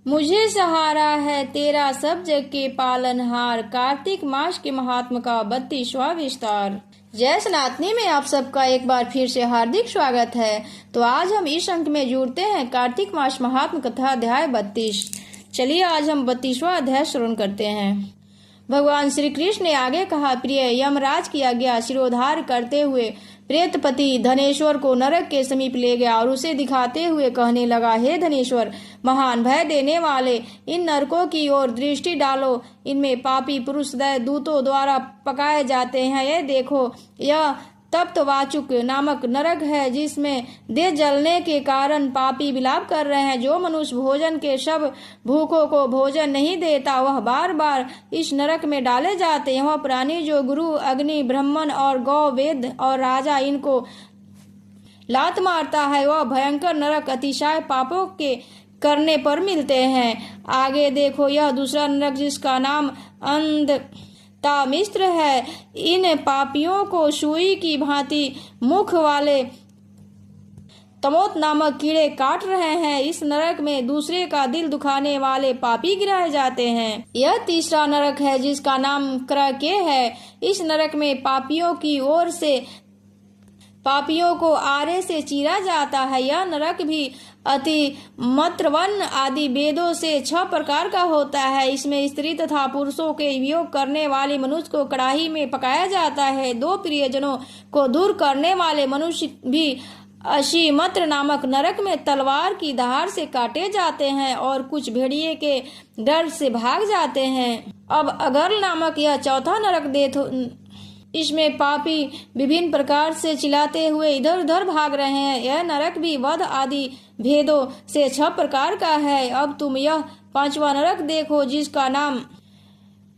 मुझे सहारा है तेरा सब जग के पालनहार। कार्तिक मास के महात्म का 32वां विस्तार। जय सनातनी में आप सबका एक बार फिर से हार्दिक स्वागत है। तो आज हम इस अंक में जुड़ते हैं कार्तिक मास महात्म कथा अध्याय 32। चलिए आज हम 32वां अध्याय श्रवण करते हैं। भगवान श्री कृष्ण ने आगे कहा, प्रिय यमराज की आज्ञा शिरोधार करते हुए प्रेतपति धनेश्वर को नरक के समीप ले गया और उसे दिखाते हुए कहने लगा, हे धनेश्वर, महान भय देने वाले इन नरकों की ओर दृष्टि डालो। इनमें पापी पुरुष दूतों द्वारा पकाए जाते हैं। यह देखो, यह तप्तवाचुक नामक नरक है, जिसमें देह जलने के कारण पापी विलाप कर रहे हैं। जो मनुष्य भोजन के सब भूखों को भोजन नहीं देता, वह बार बार इस नरक में डाले जाते हैं। वह प्राणी जो गुरु, अग्नि, ब्राह्मण और गौ, वेद और राजा इनको लात मारता है, वह भयंकर नरक अतिशय पापों के करने पर मिलते हैं। आगे देखो, यह दूसरा नरक जिसका नाम तामिस्त्र है। इन पापियों को सुई की भांति मुख वाले तमोत नामक कीड़े काट रहे हैं। इस नरक में दूसरे का दिल दुखाने वाले पापी गिराए जाते हैं। यह तीसरा नरक है जिसका नाम क्रके है। इस नरक में पापियों की ओर से पापियों को आरे से चीरा जाता है। यह नरक भी अति मत्रवन आदि वेदों से 6 प्रकार का होता है। इसमें स्त्री तथा पुरुषों के वियोग करने वाले मनुष्य को कड़ाही में पकाया जाता है। 2 प्रियजनों को दूर करने वाले मनुष्य भी अशीमत्र नामक नरक में तलवार की धार से काटे जाते हैं और कुछ भेड़िए के डर से भाग जाते हैं। अब अगल नामक यह चौथा नरक देखो। इसमें पापी विभिन्न प्रकार से चिल्लाते हुए इधर उधर भाग रहे हैं। यह नरक भी वध आदि भेदों से 6 प्रकार का है। अब तुम यह 5वां नरक देखो जिसका नाम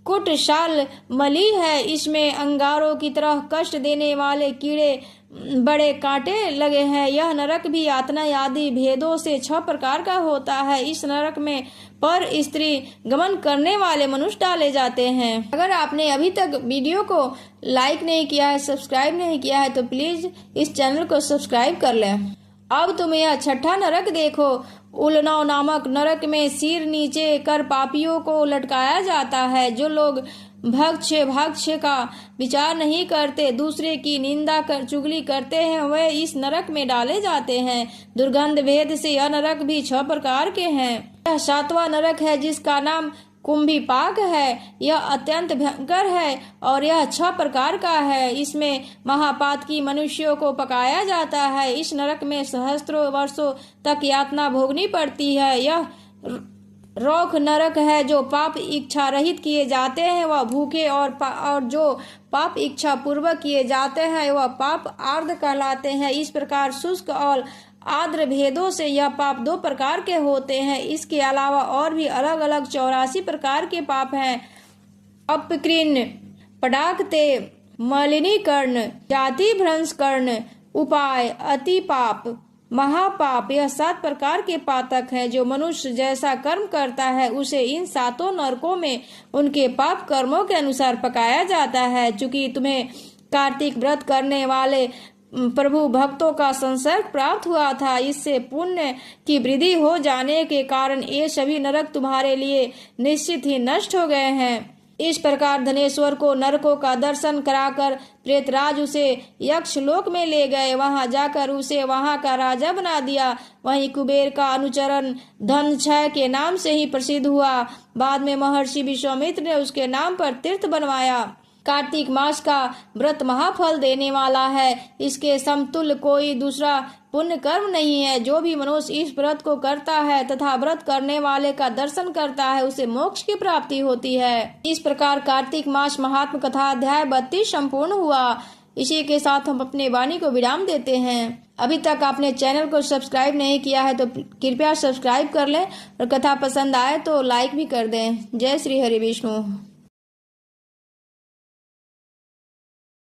कुटशाल मली है। इसमें अंगारों की तरह कष्ट देने वाले कीड़े बड़े कांटे लगे हैं। यह नरक भी यातना आदि भेदों से 6 प्रकार का होता है। इस नरक में पर स्त्री गमन करने वाले मनुष्य डाले जाते हैं। अगर आपने अभी तक वीडियो को लाइक नहीं किया है, सब्सक्राइब नहीं किया है, तो प्लीज इस चैनल को सब्सक्राइब कर लें। अब तुम यह 6ठा नरक देखो। उलनाव नामक नरक में सिर नीचे कर पापियों को लटकाया जाता है। जो लोग भक्ष का विचार नहीं करते, दूसरे की निंदा कर चुगली करते हैं, वे इस नरक में डाले जाते हैं। दुर्गंध भेद से यह नरक भी 6 प्रकार के हैं। यह 7वां नरक है जिसका नाम कुंभीपाक है। यह अत्यंत भयंकर है और यह 6 प्रकार का है। इसमें महापातकी मनुष्यों को पकाया जाता है। इस नरक में सहस्त्रों वर्षों तक यातना भोगनी पड़ती है। यह रौख नरक है। जो पाप इच्छा रहित किए जाते हैं वह भूखे और जो पाप इच्छा पूर्वक किए जाते हैं वह पाप आर्द्र कहलाते हैं। इस प्रकार शुष्क और आर्द्र भेदों से यह पाप 2 प्रकार के होते हैं। इसके अलावा और भी अलग अलग 84 प्रकार के पाप हैं। अपकृन, पडाकते, मलिनीकरण, जाति भ्रंश कर्ण, उपाय, अति पाप, महापाप, यह 7 प्रकार के पातक हैं। जो मनुष्य जैसा कर्म करता है उसे इन 7 नरकों में उनके पाप कर्मों के अनुसार पकाया जाता है। चूंकि तुम्हें कार्तिक व्रत करने वाले प्रभु भक्तों का संसर्ग प्राप्त हुआ था, इससे पुण्य की वृद्धि हो जाने के कारण ये सभी नरक तुम्हारे लिए निश्चित ही नष्ट हो गए हैं। इस प्रकार धनेश्वर को नरकों का दर्शन कराकर प्रेतराज उसे यक्ष लोक में ले गए। वहां जाकर उसे वहां का राजा बना दिया। वहीं कुबेर का अनुचरण धन क्षय के नाम से ही प्रसिद्ध हुआ। बाद में महर्षि विश्वामित्र ने उसके नाम पर तीर्थ बनवाया। कार्तिक मास का व्रत महाफल देने वाला है। इसके समतुल्य कोई दूसरा पुण्य कर्म नहीं है। जो भी मनुष्य इस व्रत को करता है तथा व्रत करने वाले का दर्शन करता है, उसे मोक्ष की प्राप्ति होती है। इस प्रकार कार्तिक मास महात्म कथा अध्याय 32 संपूर्ण हुआ। इसी के साथ हम अपने वाणी को विराम देते हैं। अभी तक आपने चैनल को सब्सक्राइब नहीं किया है तो कृपया सब्सक्राइब कर लें और कथा पसंद आए तो लाइक भी कर दें। जय श्री हरि विष्णु।